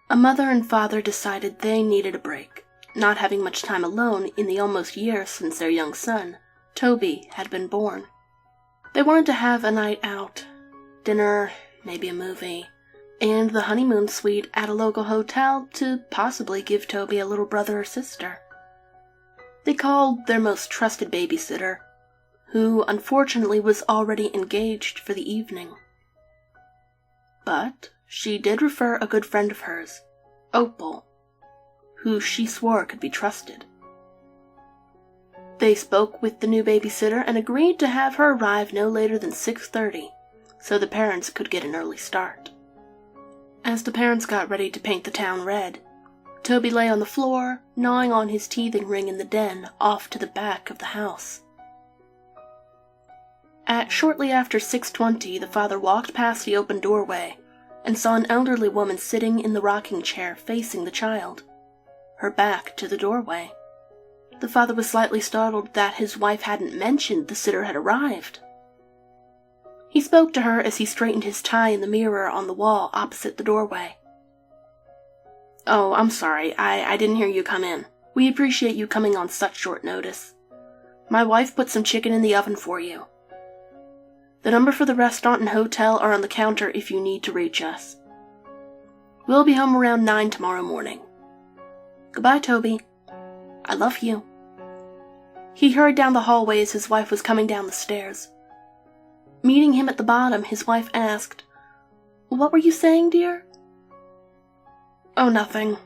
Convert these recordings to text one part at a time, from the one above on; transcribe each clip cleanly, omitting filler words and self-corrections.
A mother and father decided they needed a break, not having much time alone in the almost year since their young son, Toby, had been born. They wanted to have a night out, dinner, maybe a movie, and the honeymoon suite at a local hotel to possibly give Toby a little brother or sister. They called their most trusted babysitter, who unfortunately was already engaged for the evening. But she did refer a good friend of hers, Opal, who she swore could be trusted. They spoke with the new babysitter and agreed to have her arrive no later than 6:30, so the parents could get an early start. As the parents got ready to paint the town red, Toby lay on the floor, gnawing on his teething ring in the den off to the back of the house. At shortly after 6:20, the father walked past the open doorway and saw an elderly woman sitting in the rocking chair facing the child, her back to the doorway. The father was slightly startled that his wife hadn't mentioned the sitter had arrived. He spoke to her as he straightened his tie in the mirror on the wall opposite the doorway. "Oh, I'm sorry. I didn't hear you come in. We appreciate you coming on such short notice. My wife put some chicken in the oven for you. The number for the restaurant and hotel are on the counter if you need to reach us. We'll be home around 9 tomorrow morning. Goodbye, Toby. I love you." He hurried down the hallway as his wife was coming down the stairs. Meeting him at the bottom, his wife asked, "What were you saying, dear?" "Oh, nothing.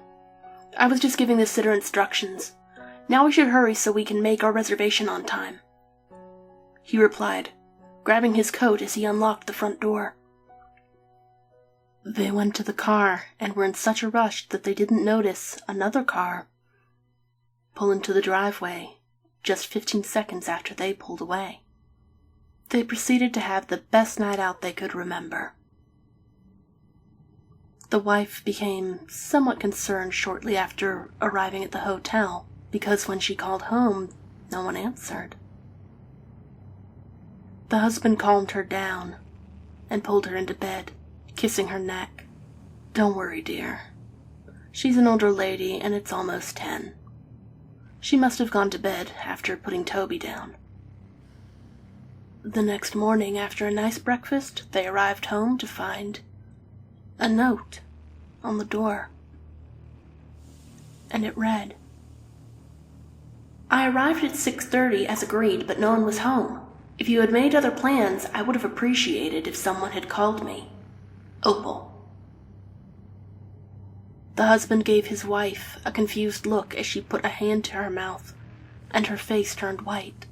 I was just giving the sitter instructions. Now we should hurry so we can make our reservation on time," he replied, grabbing his coat as he unlocked the front door. They went to the car and were in such a rush that they didn't notice another car pull into the driveway just 15 seconds after they pulled away. They proceeded to have the best night out they could remember. The wife became somewhat concerned shortly after arriving at the hotel because when she called home, no one answered. The husband calmed her down and pulled her into bed, kissing her neck. "Don't worry, dear. She's an older lady and it's almost 10. She must have gone to bed after putting Toby down." The next morning, after a nice breakfast, they arrived home to find a note on the door. And it read, "I arrived at 6:30 as agreed, but no one was home. If you had made other plans, I would have appreciated if someone had called me. Opal." The husband gave his wife a confused look as she put a hand to her mouth, and her face turned white.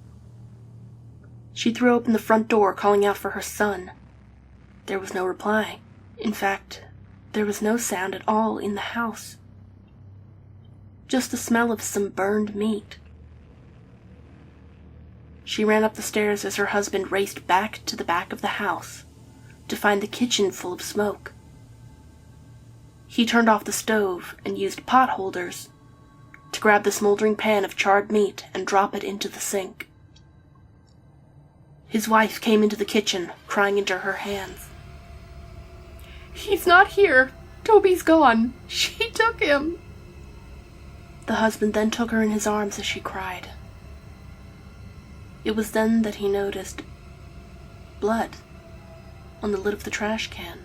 She threw open the front door, calling out for her son. There was no reply. In fact, there was no sound at all in the house. Just the smell of some burned meat. She ran up the stairs as her husband raced back to the back of the house to find the kitchen full of smoke. He turned off the stove and used pot holders to grab the smoldering pan of charred meat and drop it into the sink. His wife came into the kitchen, crying into her hands. "He's not here. Toby's gone. She took him." The husband then took her in his arms as she cried. It was then that he noticed blood on the lid of the trash can.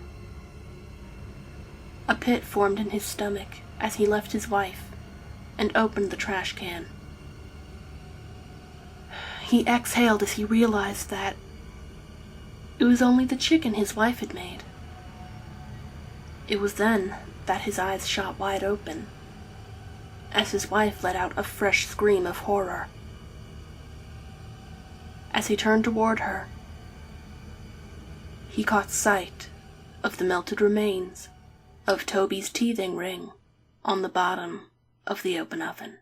A pit formed in his stomach as he left his wife and opened the trash can. He exhaled as he realized that it was only the chicken his wife had made. It was then that his eyes shot wide open as his wife let out a fresh scream of horror. As he turned toward her, he caught sight of the melted remains of Toby's teething ring on the bottom of the open oven.